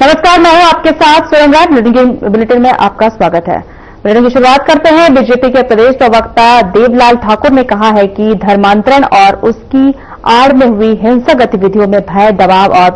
नमस्कार, मैं हूं आपके साथ सोनम राज। ब्रेकिंग बुलेटिन में आपका स्वागत है। बुलेटिन की शुरुआत करते हैं। बीजेपी के प्रदेश प्रवक्ता देवलाल ठाकुर ने कहा है कि धर्मांतरण और उसकी आड़ में हुई हिंसक गतिविधियों में भय, दबाव और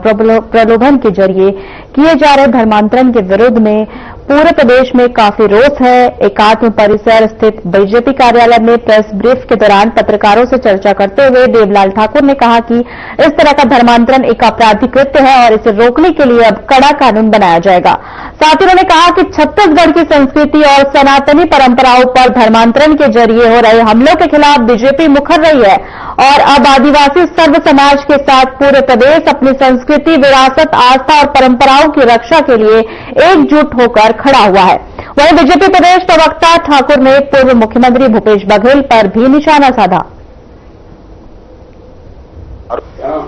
प्रलोभन के जरिए किए जा रहे धर्मांतरण के विरोध में पूरे प्रदेश में काफी रोष है। एकात्म परिसर स्थित बीजेपी कार्यालय में प्रेस ब्रीफ के दौरान पत्रकारों से चर्चा करते हुए देवलाल ठाकुर ने कहा कि इस तरह का धर्मांतरण एक आपराधिक कृत्य है और इसे रोकने के लिए अब कड़ा कानून बनाया जाएगा। साथ ही उन्होंने कहा कि छत्तीसगढ़ की संस्कृति और सनातनी परंपराओं पर धर्मांतरण के जरिए हो रहे हमलों के खिलाफ बीजेपी मुखर रही है और अब आदिवासी सर्व समाज के साथ पूरे प्रदेश अपनी संस्कृति, विरासत, आस्था और परंपराओं की रक्षा के लिए एकजुट होकर खड़ा हुआ है। वहीं बीजेपी प्रदेश प्रवक्ता ठाकुर ने पूर्व मुख्यमंत्री भूपेश बघेल पर भी निशाना साधा।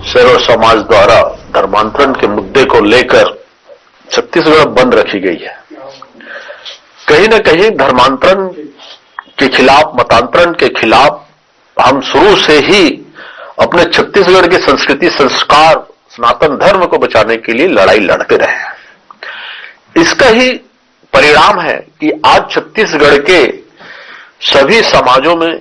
सर्व समाज द्वारा धर्मांतरण के मुद्दे को लेकर छत्तीसगढ़ बंद रखी गई है। कहीं न कहीं धर्मांतरण के खिलाफ, मतांतरण के खिलाफ हम शुरू से ही अपने छत्तीसगढ़ की संस्कृति, संस्कार, सनातन धर्म को बचाने के लिए लड़ाई लड़ते रहे हैं। इसका ही परिणाम है कि आज छत्तीसगढ़ के सभी समाजों में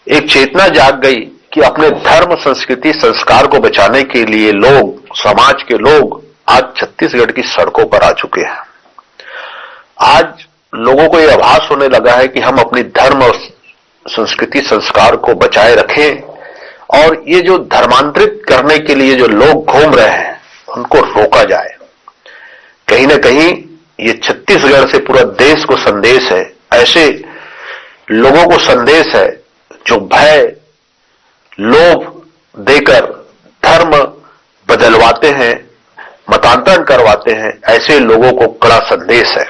एक चेतना जाग गई कि अपने धर्म, संस्कृति, संस्कार को बचाने के लिए लोग, समाज के लोग आज छत्तीसगढ़ की सड़कों पर आ चुके हैं। आज लोगों को यह आभास होने लगा है कि हम अपनी धर्म और संस्कृति, संस्कार को बचाए रखें और ये जो धर्मांतरित करने के लिए जो लोग घूम रहे हैं उनको रोका जाए। कहीं न कहीं ये छत्तीसगढ़ से पूरा देश को संदेश है, ऐसे लोगों को संदेश है जो भय, लोभ देकर धर्म बदलवाते हैं, मतांतरण करवाते हैं। ऐसे लोगों को कड़ा संदेश है।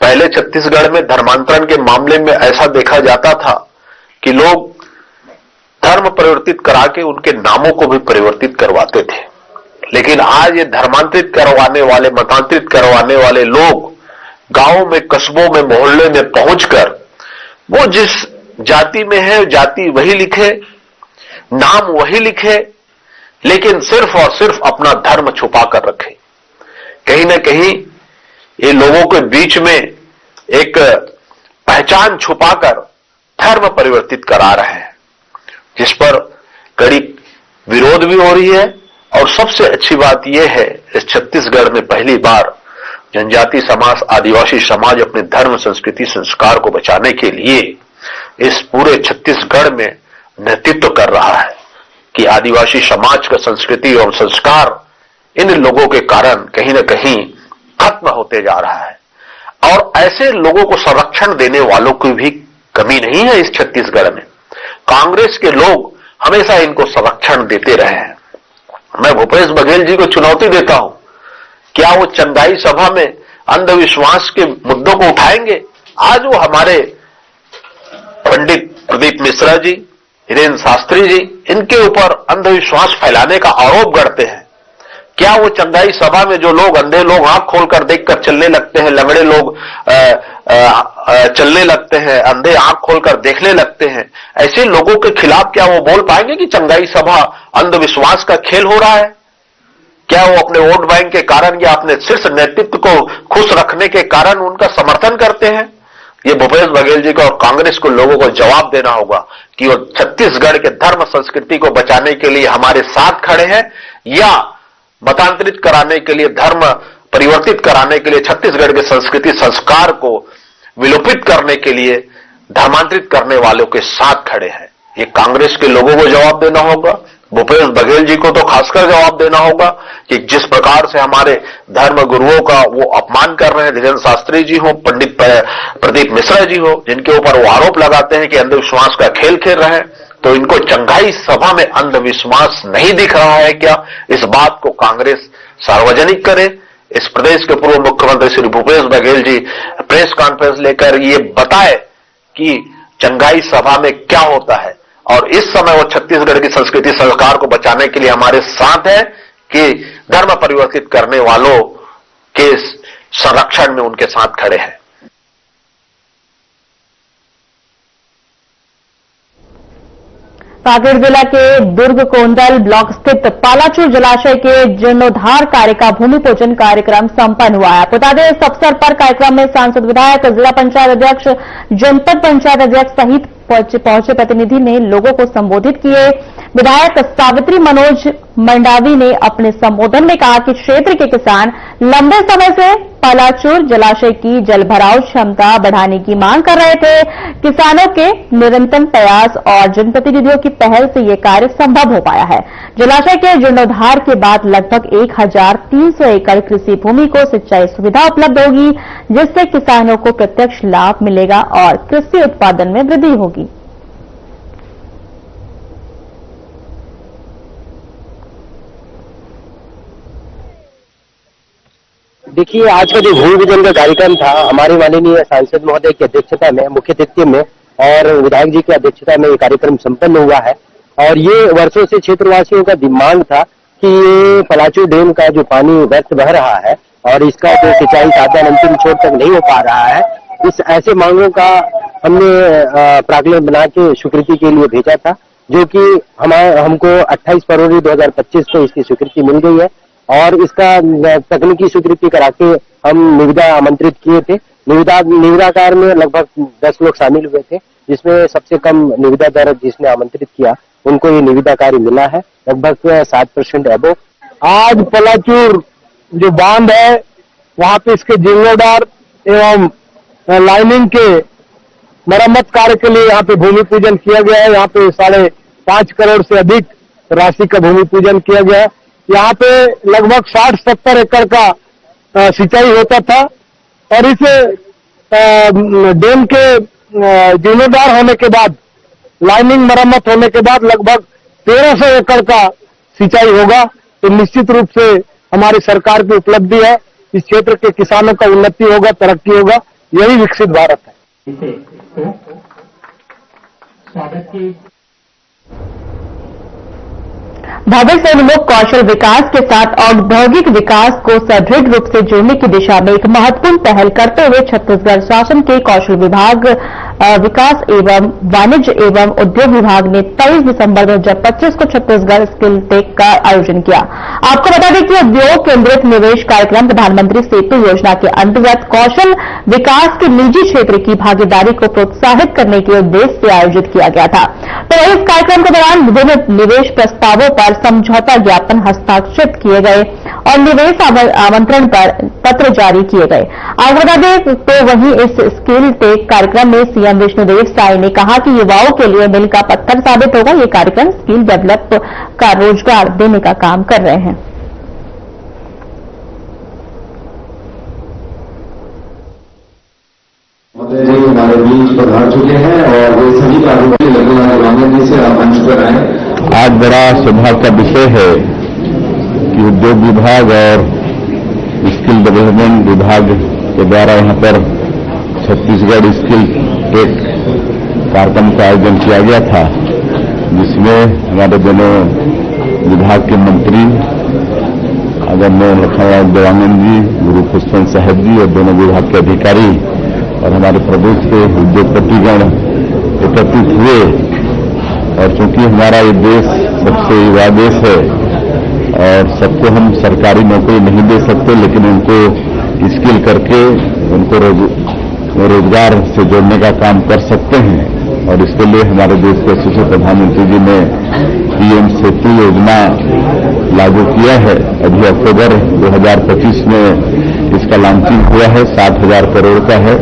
पहले छत्तीसगढ़ में धर्मांतरण के मामले में ऐसा देखा जाता था कि लोग धर्म परिवर्तित करा के उनके नामों को भी परिवर्तित करवाते थे, लेकिन आज ये धर्मांतरित करवाने वाले, मतांतरित करवाने वाले लोग गांवों में, कस्बों में, मोहल्ले में पहुंचकर वो जिस जाति में है जाति वही लिखे, नाम वही लिखे, लेकिन सिर्फ और सिर्फ अपना धर्म छुपा कर रखे। कहीं न कहीं ये लोगों के बीच में एक पहचान छुपाकर धर्म परिवर्तित करा रहे हैं, जिस पर कड़ी विरोध भी हो रही है। और सबसे अच्छी बात यह है, इस छत्तीसगढ़ में पहली बार जनजाति समाज, आदिवासी समाज अपने धर्म, संस्कृति, संस्कार को बचाने के लिए इस पूरे छत्तीसगढ़ में नेतृत्व कर रहा है कि आदिवासी समाज का संस्कृति और संस्कार इन लोगों के कारण कहीं न कहीं खत्म होते जा रहा है। और ऐसे लोगों को संरक्षण देने वालों की भी कमी नहीं है इस छत्तीसगढ़ में। कांग्रेस के लोग हमेशा इनको संरक्षण देते रहे हैं। मैं भूपेश बघेल जी को चुनौती देता हूं, क्या वो चंदाई सभा में अंधविश्वास के मुद्दों को उठाएंगे? आज वो हमारे पंडित प्रदीप मिश्रा जी, हिरेन शास्त्री जी, इनके ऊपर अंधविश्वास फैलाने का आरोप गढ़ते हैं। क्या वो चंदाई सभा में जो लोग, अंधे लोग आंख खोलकर देखकर चलने लगते हैं, लंगड़े लोग चलने लगते हैं, अंधे आंख खोलकर देखने लगते हैं, ऐसे लोगों के खिलाफ क्या वो बोल पाएंगे कि चंदाई सभा अंधविश्वास का खेल हो रहा है? क्या वो अपने वोट बैंक के कारण या अपने शीर्ष नेतृत्व को खुश रखने के कारण उनका समर्थन करते हैं? ये भूपेश बघेल जी को और कांग्रेस को लोगों को जवाब देना होगा कि वो छत्तीसगढ़ के धर्म, संस्कृति को बचाने के लिए हमारे साथ खड़े हैं या मतांतरित कराने के लिए, धर्म परिवर्तित कराने के लिए, छत्तीसगढ़ के संस्कृति, संस्कार को विलोपित करने के लिए धर्मांतरित करने वालों के साथ खड़े हैं। ये कांग्रेस के लोगों को जवाब देना होगा, भूपेश बघेल जी को तो खासकर जवाब देना होगा कि जिस प्रकार से हमारे धर्म गुरुओं का वो अपमान कर रहे हैं, धीरेन्द्र शास्त्री जी हो, पंडित प्रदीप मिश्रा जी हो, जिनके ऊपर वो आरोप लगाते हैं कि अंधविश्वास का खेल खेल रहे हैं, तो इनको चंगाई सभा में अंधविश्वास नहीं दिख रहा है क्या? इस बात को कांग्रेस सार्वजनिक करे। इस प्रदेश के पूर्व मुख्यमंत्री श्री भूपेश बघेल जी प्रेस कॉन्फ्रेंस लेकर ये बताए कि चंगाई सभा में क्या होता है और इस समय वो छत्तीसगढ़ की संस्कृति, संस्कार को बचाने के लिए हमारे साथ है कि धर्म परिवर्तित करने वालों के संरक्षण में उनके साथ खड़े हैं। कांकेर जिला के दुर्ग कोंडल ब्लॉक स्थित पालाचूर जलाशय के जीर्णोद्धार कार्य का भूमि पूजन कार्यक्रम संपन्न हुआ है। बता दें, इस अवसर पर कार्यक्रम में सांसद, विधायक, जिला पंचायत अध्यक्ष, जनपद पंचायत अध्यक्ष सहित पहुंचे प्रतिनिधि ने लोगों को संबोधित किए। विधायक सावित्री मनोज मंडावी ने अपने संबोधन में कहा कि क्षेत्र के किसान लंबे समय से पालाचूर जलाशय की जलभराव क्षमता बढ़ाने की मांग कर रहे थे। किसानों के निरंतर प्रयास और जनप्रतिनिधियों की पहल से ये कार्य संभव हो पाया है। जलाशय के जीर्णोद्धार के बाद लगभग 1300 एकड़ कृषि भूमि को सिंचाई सुविधा उपलब्ध होगी, जिससे किसानों को प्रत्यक्ष लाभ मिलेगा और कृषि उत्पादन में वृद्धि होगी। देखिए, आज का जो भूमि पूजन का कार्यक्रम था, हमारे माननीय सांसद महोदय की अध्यक्षता में, मुख्य अतिथि में और विधायक जी की अध्यक्षता में ये कार्यक्रम संपन्न हुआ है। और ये वर्षों से क्षेत्रवासियों का डिमांड था कि ये पलाचू डैम का जो पानी व्यर्थ बह रहा है और इसका जो सिंचाई साधन अंतिम छोर तक नहीं हो पा रहा है, इस ऐसे मांगों का हमने प्राक्कलन बना के स्वीकृति के लिए भेजा था, जो कि हमको 28 फरवरी 2025 को इसकी स्वीकृति मिल गई है। और इसका तकनीकी स्वीकृति करा के हम निविदा आमंत्रित किए थे। निविदाकार में लगभग 10 लोग शामिल हुए थे, जिसमें सबसे कम निविदा दर जिसने आमंत्रित किया उनको ये निविदा कार्य मिला है, लगभग 7% एबो। आज पलाचूर जो बांध है, वहां पे इसके जीर्णोद्धार एवं लाइनिंग के मरम्मत कार्य के लिए यहाँ पे भूमि पूजन किया गया है। यहाँ पे 5.5 करोड़ से अधिक राशि का भूमि पूजन किया गया है। यहाँ पे लगभग 60-70 एकड़ का सिंचाई होता था और इस डैम के जीर्णोद्धार होने के बाद, लाइनिंग मरम्मत होने के बाद लगभग 1300 एकड़ का सिंचाई होगा। तो निश्चित रूप से हमारी सरकार की उपलब्धि है। इस क्षेत्र के किसानों का उन्नति होगा, तरक्की होगा, यही विकसित भारत है। भविष्य उन्मुख कौशल विकास के साथ औद्योगिक विकास को सुदृढ़ रूप से जोड़ने की दिशा में एक महत्वपूर्ण पहल करते हुए छत्तीसगढ़ शासन के कौशल विभाग, विकास एवं वाणिज्य एवं उद्योग विभाग ने 23 दिसंबर 2025 को छत्तीसगढ़ स्किल टेक का आयोजन किया। आपको बता दें कि उद्योग केंद्रित निवेश कार्यक्रम प्रधानमंत्री सेतु योजना के अंतर्गत कौशल विकास के निजी क्षेत्र की भागीदारी को प्रोत्साहित करने के उद्देश्य से आयोजित किया गया था। तो इस कार्यक्रम के दौरान विभिन्न निवेश प्रस्तावों पर समझौता ज्ञापन हस्ताक्षरित किए गए और निवेश आमंत्रण पर पत्र जारी किए गए। आपको बता दें तो वहीं इस स्किल टेक कार्यक्रम में सीएम विष्णुदेव साय ने कहा कि युवाओं के लिए मील का पत्थर साबित होगा। ये कार्यक्रम स्किल डेवलप का रोजगार देने का काम कर रहे हैं। मोदी जी हमारे बीच पधार चुके हैं और वे सभी कार्यक्रम लगने वाले वामन से आप मंच पर आए। आज बड़ा सौभाग्य का विषय है कि उद्योग विभाग और स्किल डेवलपमेंट विभाग के द्वारा यहाँ पर छत्तीसगढ़ स्किल टेक कार्यक्रम का आयोजन किया गया था, जिसमें हमारे दोनों विभाग के मंत्री आदरणीय लखनलाल देवानंद जी, गुरु पुष्पन साहब जी और दोनों विभाग के अधिकारी और हमारे प्रदेश के उद्योगपतिगण एकत्रित हुए। और चूंकि हमारा ये देश सबसे युवा देश है और सबको हम सरकारी नौकरी नहीं दे सकते, लेकिन उनको स्किल करके उनको रोजगार से जोड़ने का काम कर सकते हैं। और इसके लिए हमारे देश के यशस्वी प्रधानमंत्री जी ने पीएम सेतु योजना लागू किया है। अभी अक्टूबर 2025 में इसका लॉन्चिंग हुआ है, 60,000 करोड़ का है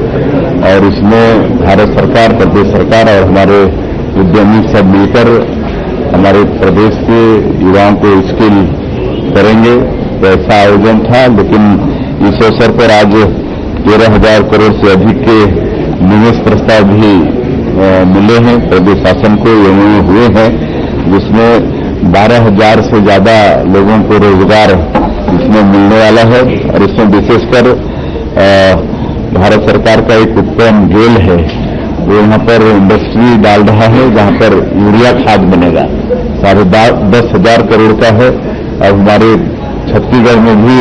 और इसमें भारत सरकार, प्रदेश सरकार और हमारे उद्यमी सब मिलकर हमारे प्रदेश के युवाओं को स्किल करेंगे। तो ऐसा आयोजन था, लेकिन इस अवसर पर आज 13,000 करोड़ से अधिक के निवेश प्रस्ताव भी मिले हैं प्रदेश शासन को, एमओयू हुए हैं, जिसमें 12,000 से ज्यादा लोगों को रोजगार इसमें मिलने वाला है। और इसमें विशेषकर भारत सरकार का एक उत्तम गेल है, वो यहाँ पर इंडस्ट्री डाल रहा है जहाँ पर यूरिया खाद बनेगा, 10,500 करोड़ का है। और हमारे छत्तीसगढ़ में भी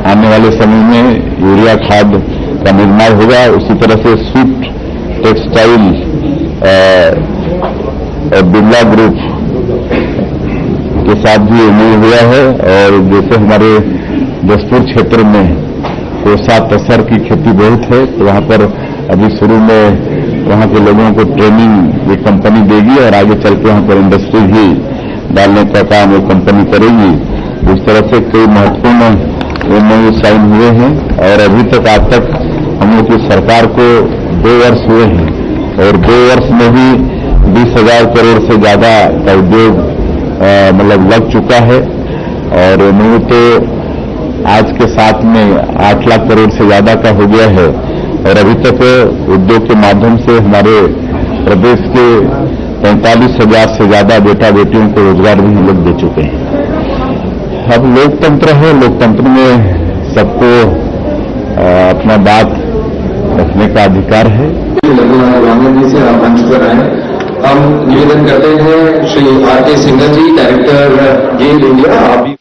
आने वाले समय में यूरिया खाद का निर्माण होगा। उसी तरह से स्विफ्ट टेक्सटाइल और बिरला ग्रुप के साथ भी नहीं हुआ है। और जैसे हमारे जसपुर क्षेत्र में कोसा तसर की खेती बहुत है, तो वहां पर अभी शुरू में वहां के लोगों को ट्रेनिंग ये कंपनी देगी और आगे चल के वहां पर इंडस्ट्री भी डालने का काम वो कंपनी करेगी। इस तरह से कई महत्वपूर्ण MOU साइन हुए हैं और अभी तक आज तक हम लोग की सरकार को 2 वर्ष हुए हैं और 2 वर्ष में भी 20,000 करोड़ से ज्यादा का उद्योग मतलब लग चुका है। और MOU तो आज के साथ में 8 लाख करोड़ से ज्यादा का हो गया है और अभी तक उद्योग के माध्यम से हमारे प्रदेश के 45,000 से ज्यादा बेटा बेटियों को रोजगार भी हम लोग दे चुके हैं। अब लोकतंत्र है, लोकतंत्र में सबको अपना बात रखने का अधिकार है। लल्लू जी से आप मंच पर आए। हम निवेदन करते हैं श्री RK सिंघल जी, डायरेक्टर गेल इंडिया, आप भी।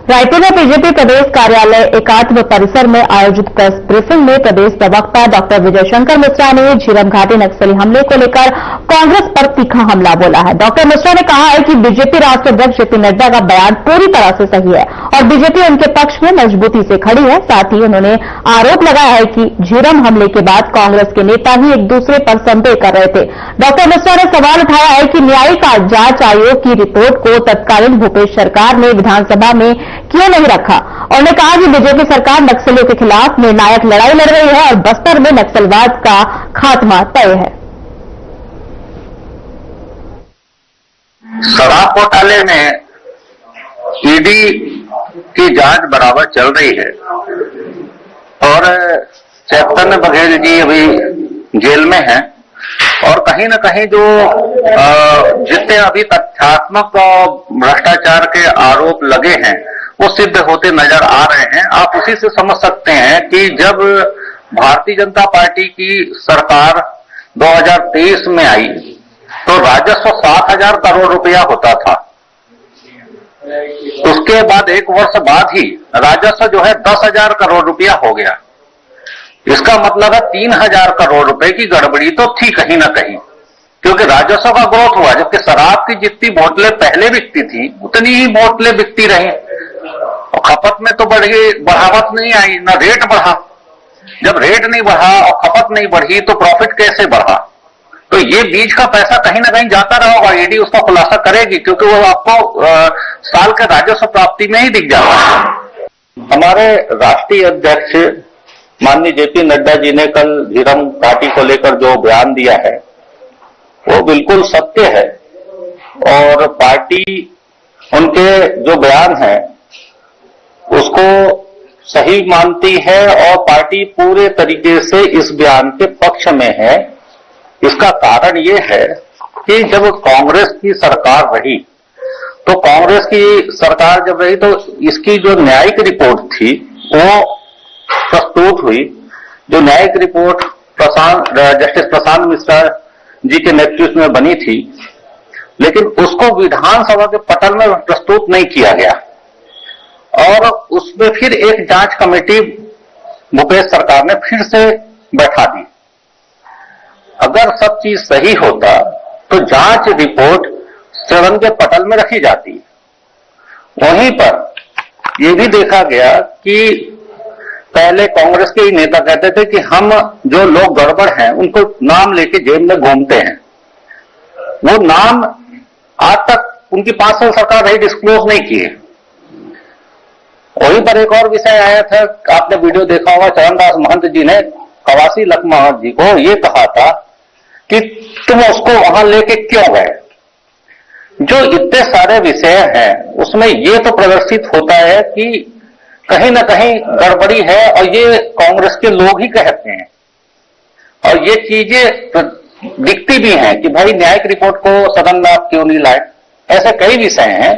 रायपुर में बीजेपी प्रदेश कार्यालय एकात्म परिसर में आयोजित प्रेस ब्रीफिंग में प्रदेश प्रवक्ता डॉक्टर विजय शंकर मिश्रा ने झीरम घाटी नक्सली हमले को लेकर कांग्रेस पर तीखा हमला बोला है। डॉक्टर मिश्रा ने कहा है कि बीजेपी राष्ट्रीय अध्यक्ष जेपी नड्डा का बयान पूरी तरह से सही है और बीजेपी उनके पक्ष में मजबूती से खड़ी है। साथ ही उन्होंने आरोप लगाया है कि झीरम हमले के बाद कांग्रेस के नेता ही एक दूसरे पर संदेह कर रहे थे। डॉक्टर मिश्रा ने सवाल उठाया है कि न्यायिक जांच आयोग की रिपोर्ट को तत्कालीन भूपेश सरकार ने विधानसभा में क्यों नहीं रखा। उन्होंने कहा कि बीजेपी सरकार नक्सलियों के खिलाफ निर्णायक लड़ाई लड़ रही है और बस्तर में नक्सलवाद का खात्मा तय है। शराब घोटाले में ईडी की जांच बराबर चल रही है और चैतन्य बघेल जी अभी जेल में हैं और कहीं न कहीं जो जितने अभी तथ्यात्मक और भ्रष्टाचार के आरोप लगे हैं वो सिद्ध होते नजर आ रहे हैं। आप उसी से समझ सकते हैं कि जब भारतीय जनता पार्टी की सरकार 2023 में आई तो राजस्व 7,000 करोड़ रुपया होता था। उसके बाद 1 वर्ष बाद ही राजस्व जो है 10,000 करोड़ रुपया हो गया। इसका मतलब है 3,000 करोड़ रुपए की गड़बड़ी तो थी कहीं ना कहीं, क्योंकि राजस्व का ग्रोथ हुआ, जबकि शराब की जितनी बोतलें पहले बिकती थी उतनी ही बोतलें बिकती रही और खपत में तो बढ़ावट नहीं आई, ना रेट बढ़ा। जब रेट नहीं बढ़ा और खपत नहीं बढ़ी तो प्रॉफिट कैसे बढ़ा? तो ये बीज का पैसा कहीं ना कहीं जाता रहा होगा। ईडी उसका खुलासा करेगी क्योंकि वो आपको साल के राजस्व प्राप्ति में ही दिख जाता है। हमारे राष्ट्रीय अध्यक्ष माननीय जेपी नड्डा जी ने कल झीरम घाटी को लेकर जो बयान दिया है वो बिल्कुल सत्य है और पार्टी उनके जो बयान है उसको सही मानती है और पार्टी पूरे तरीके से इस बयान के पक्ष में है। इसका कारण ये है कि जब कांग्रेस की सरकार रही तो कांग्रेस की सरकार जब रही तो इसकी जो न्यायिक रिपोर्ट थी वो प्रस्तुत हुई। जो न्यायिक रिपोर्ट जस्टिस प्रशांत मिश्रा जी के नेतृत्व में बनी थी, लेकिन उसको विधानसभा के पटल में प्रस्तुत नहीं किया गया और उसमें फिर एक जांच कमेटी भूपेश सरकार ने फिर से बैठा दी। अगर सब चीज सही होता तो जांच रिपोर्ट सदन के पटल में रखी जाती। वहीं पर यह भी देखा गया कि पहले कांग्रेस के ही नेता कहते थे कि हम जो लोग गड़बड़ हैं उनको नाम लेके जेब में घूमते हैं। वो नाम आज तक उनकी 5 साल सरकार रही डिस्क्लोज नहीं किए। वहीं पर एक और विषय आया था, आपने वीडियो देखा होगा, चरणदास महंत जी ने कवासी लखमा जी को ये कहा था कि तुम उसको वहां लेके क्यों गए। जो इतने सारे विषय हैं उसमें ये तो प्रदर्शित होता है कि कहीं ना कहीं गड़बड़ी है और ये कांग्रेस के लोग ही कहते हैं और ये चीजें दिखती भी हैं कि भाई न्यायिक रिपोर्ट को सदन में आप क्यों नहीं लाए। ऐसे कई विषय हैं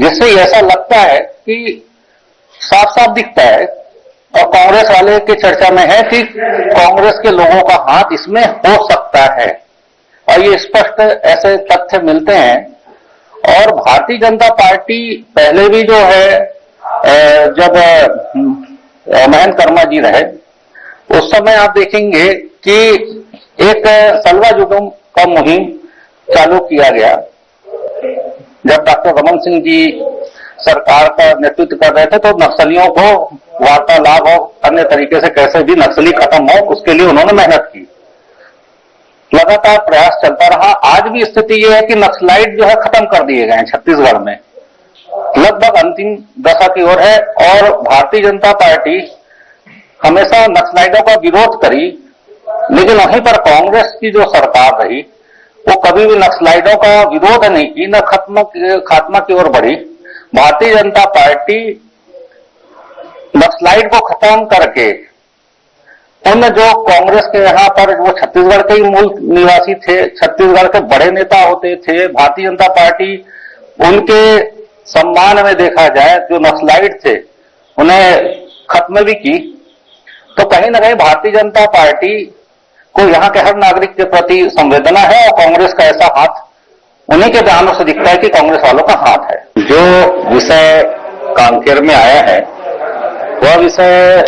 जिससे ऐसा लगता है कि साफ साफ दिखता है और कांग्रेस वाले की चर्चा में है कि कांग्रेस के लोगों का हाथ इसमें हो सकता है और ये स्पष्ट ऐसे तथ्य मिलते हैं। और भारतीय जनता पार्टी पहले भी जो है जब महेंद्र कर्मा जी रहे उस समय आप देखेंगे कि एक सलवा जुडुम का मुहिम चालू किया गया जब डॉक्टर रमन सिंह जी सरकार का नेतृत्व कर रहे थे तो नक्सलियों को वार्तालाप और अन्य तरीके से कैसे भी नक्सली खत्म हो, उसके लिए उन्होंने मेहनत की। लगातार प्रयास चलता रहा। आज भी स्थिति यह है कि नक्सलाइट जो है खत्म कर दिए गए हैं छत्तीसगढ़ में, लगभग अंतिम दशा की ओर है। और भारतीय जनता पार्टी हमेशा नक्सलाइटों का विरोध करी, लेकिन वहीं पर कांग्रेस की जो सरकार रही वो कभी भी नक्सलाइटों का विरोध नहीं की, न खात्मा की ओर बढ़ी। भारतीय जनता पार्टी नक्सलाइट को खत्म करके उन जो कांग्रेस के यहाँ पर वो छत्तीसगढ़ के ही मूल निवासी थे, छत्तीसगढ़ के बड़े नेता होते थे, भारतीय जनता पार्टी उनके सम्मान में देखा जाए जो नक्सलाइट थे उन्हें खत्म भी की। तो कहीं ना कहीं भारतीय जनता पार्टी को यहाँ के हर नागरिक के प्रति संवेदना है और कांग्रेस का ऐसा हाथ उन्हीं के बयानों से दिखता है कि कांग्रेस वालों का हाथ है। जो विषय कांकेर में आया है वह विषय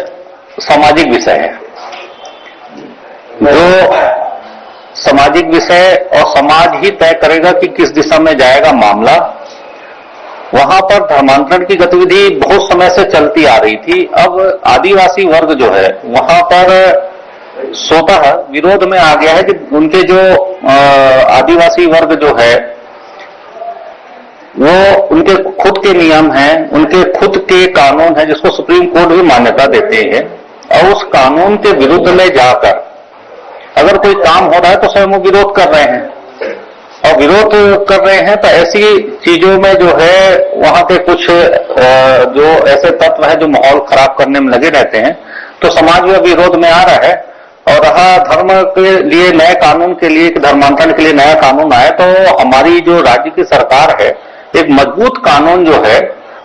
सामाजिक विषय है। जो सामाजिक विषय और समाज ही तय करेगा कि किस दिशा में जाएगा मामला। वहां पर धर्मांतरण की गतिविधि बहुत समय से चलती आ रही थी। अब आदिवासी वर्ग जो है वहां पर स्वतः विरोध में आ गया है कि उनके जो आदिवासी वर्ग जो है वो उनके खुद के नियम हैं, उनके खुद के कानून है जिसको सुप्रीम कोर्ट भी मान्यता देते हैं, और उस कानून के विरुद्ध में जाकर अगर कोई काम हो रहा है तो स्वयं वो विरोध कर रहे हैं। और विरोध कर रहे हैं तो ऐसी चीजों में जो है वहां के कुछ जो ऐसे तत्व है जो माहौल खराब करने में लगे रहते हैं, तो समाज में विरोध में आ रहा है। और रहा धर्म के लिए नए कानून के लिए, धर्मांतरण के लिए नया कानून आए, तो हमारी जो राज्य की सरकार है एक मजबूत कानून जो है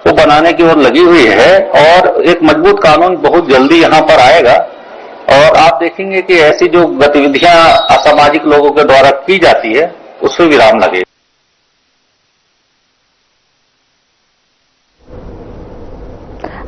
वो बनाने की ओर लगी हुई है और एक मजबूत कानून बहुत जल्दी यहां पर आएगा। और आप देखेंगे कि ऐसी जो गतिविधियां असामाजिक लोगों के द्वारा की जाती है उसमें विराम लगेगा।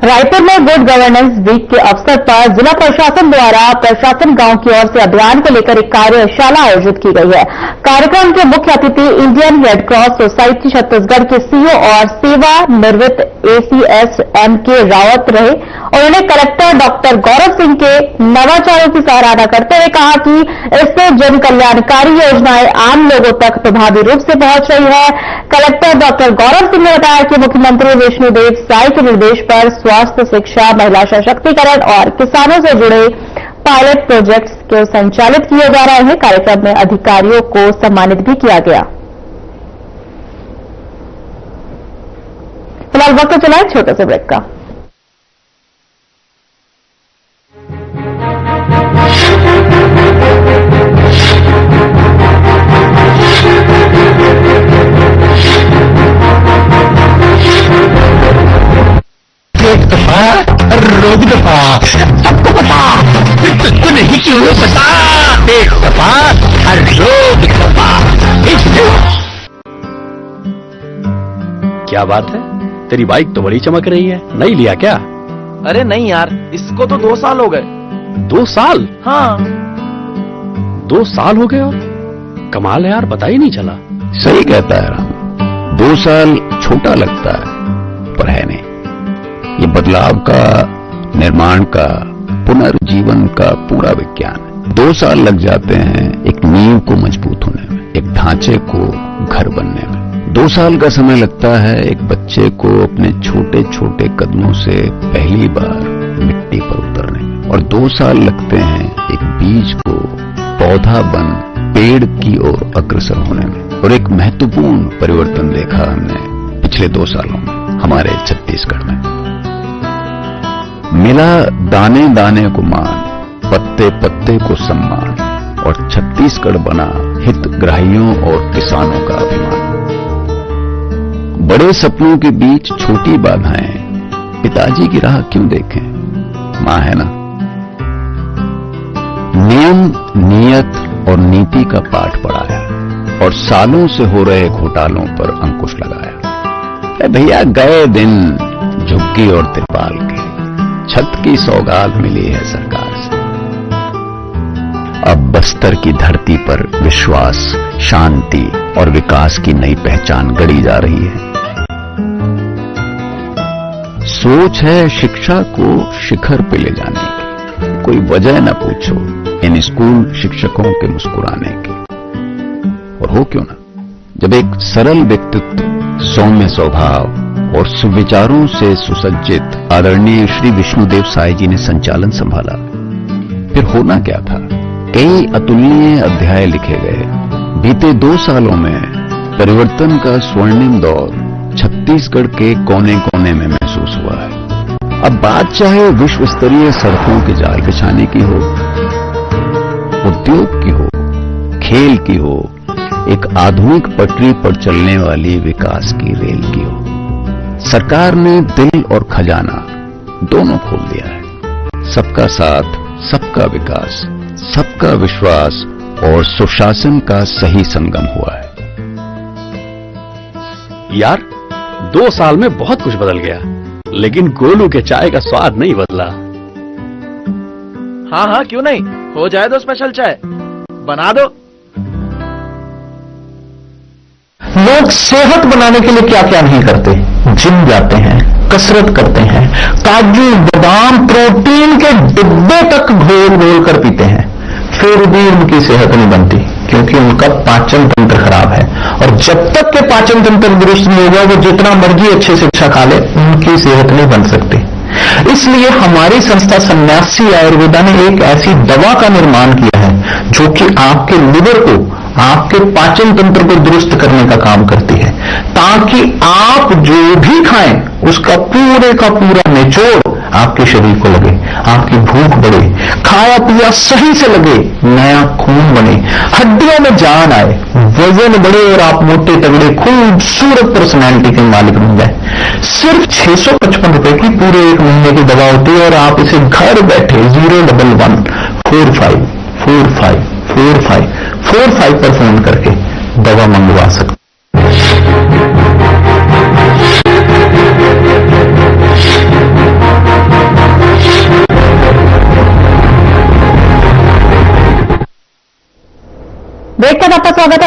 रायपुर में गुड गवर्नेंस वीक के अवसर पर जिला प्रशासन द्वारा प्रशासन गांव की ओर से अभियान को लेकर एक कार्यशाला आयोजित की गई है। कार्यक्रम के मुख्य अतिथि Indian red cross society Chhattisgarh के सीईओ और सेवानिवृत्त एसीएस एमके रावत रहे। उन्होंने कलेक्टर डॉक्टर गौरव सिंह के नवाचारों की सराहना करते हुए कहा कि इससे जन कल्याणकारी योजनाएं आम लोगों तक प्रभावी रूप से पहुंच रही है। कलेक्टर डॉक्टर गौरव सिंह ने बताया कि मुख्यमंत्री विष्णुदेव साय के निर्देश पर स्वास्थ्य, शिक्षा, महिला सशक्तिकरण और किसानों से जुड़े पायलट प्रोजेक्ट्स को संचालित किए जा रहे हैं। कार्यक्रम में अधिकारियों को सम्मानित भी किया गया। फिलहाल वक्त चला है छोटे से ब्रेक का। रोग दफा सबको पता, तुझको नहीं क्यों पता। एक दफा हर रोग दफा। क्या बात है, तेरी बाइक तो बड़ी चमक रही है, नहीं लिया क्या? अरे नहीं यार, इसको तो 2 साल हो गए। 2 साल? हाँ 2 साल हो गए और कमाल है यार, पता ही नहीं चला। सही कहता है राम, 2 साल छोटा लगता है पर है नहीं। ये बदलाव का, निर्माण का, पुनर्जीवन का पूरा विज्ञान है। 2 साल लग जाते हैं एक नींव को मजबूत होने में, एक ढांचे को घर बनने में। 2 साल का समय लगता है एक बच्चे को अपने छोटे छोटे कदमों से पहली बार मिट्टी पर उतरने में, और 2 साल लगते हैं एक बीज को पौधा बन पेड़ की ओर अग्रसर होने में। और एक महत्वपूर्ण परिवर्तन देखा हमने पिछले 2 सालों में हमारे छत्तीसगढ़ में। मिला दाने दाने को मान, पत्ते पत्ते को सम्मान, और छत्तीसगढ़ बना हितग्राहियों और किसानों का अभिमान। बड़े सपनों के बीच छोटी बाधाएं, पिताजी की राह क्यों देखें, मां है ना। नियम, नियत और नीति का पाठ पढ़ाया और सालों से हो रहे घोटालों पर अंकुश लगाया। भैया गए दिन झुग्गी और तिरपाल के, छत की सौगात मिली है सरकार से। अब बस्तर की धरती पर विश्वास, शांति और विकास की नई पहचान गढ़ी जा रही है। सोच है शिक्षा को शिखर पे ले जाने की, कोई वजह न पूछो इन स्कूल शिक्षकों के मुस्कुराने की। और हो क्यों ना, जब एक सरल व्यक्तित्व, सौम्य स्वभाव और सुविचारों से सुसज्जित आदरणीय श्री विष्णुदेव साय जी ने संचालन संभाला, फिर होना क्या था। कई अतुलनीय अध्याय लिखे गए। बीते 2 सालों में परिवर्तन का स्वर्णिम दौर छत्तीसगढ़ के कोने कोने में महसूस हुआ है। अब बात चाहे विश्व स्तरीय सड़कों के जाल बिछाने की हो, उद्योग की हो, खेल की हो, एक आधुनिक पटरी पर चलने वाली विकास की रेल की हो, सरकार ने दिल और खजाना दोनों खोल दिया है। सबका साथ, सबका विकास, सबका विश्वास और सुशासन का सही संगम हुआ है। यार 2 साल में बहुत कुछ बदल गया, लेकिन गोलू के चाय का स्वाद नहीं बदला। हाँ हाँ क्यों नहीं, हो जाए दो स्पेशल चाय बना दो। लोग सेहत बनाने के लिए क्या क्या नहीं करते, जिम जाते हैं, कसरत करते हैं, काजू बादाम प्रोटीन के डिब्बे तक घोल घोल कर पीते हैं, फिर भी उनकी सेहत नहीं बनती, क्योंकि उनका पाचन तंत्र खराब है। और जब तक के पाचन तंत्र दुरुस्त नहीं होगा, वो जितना मर्जी अच्छे से अच्छा खा ले, उनकी सेहत नहीं बन सकती। इसलिए हमारी संस्था सन्यासी आयुर्वेदा ने एक ऐसी दवा का निर्माण किया है जो कि आपके लिवर को, आपके पाचन तंत्र को दुरुस्त करने का काम करती है, ताकि आप जो भी खाएं उसका पूरे का पूरा निचोड़ आपके शरीर को लगे, आपकी भूख बढ़े, खाया पिया सही से लगे, नया खून बने, हड्डियों में जान आए, वजन बढ़े और आप मोटे तगड़े खूबसूरत पर्सनैलिटी के मालिक बन जाए। सिर्फ 655 रुपए की पूरे 1 महीने की दवा होती है और आप इसे घर बैठे 011 45 45 45 45 पर फोन करके दवा मंगवा सकते। ब्रेक का आपका स्वागत है।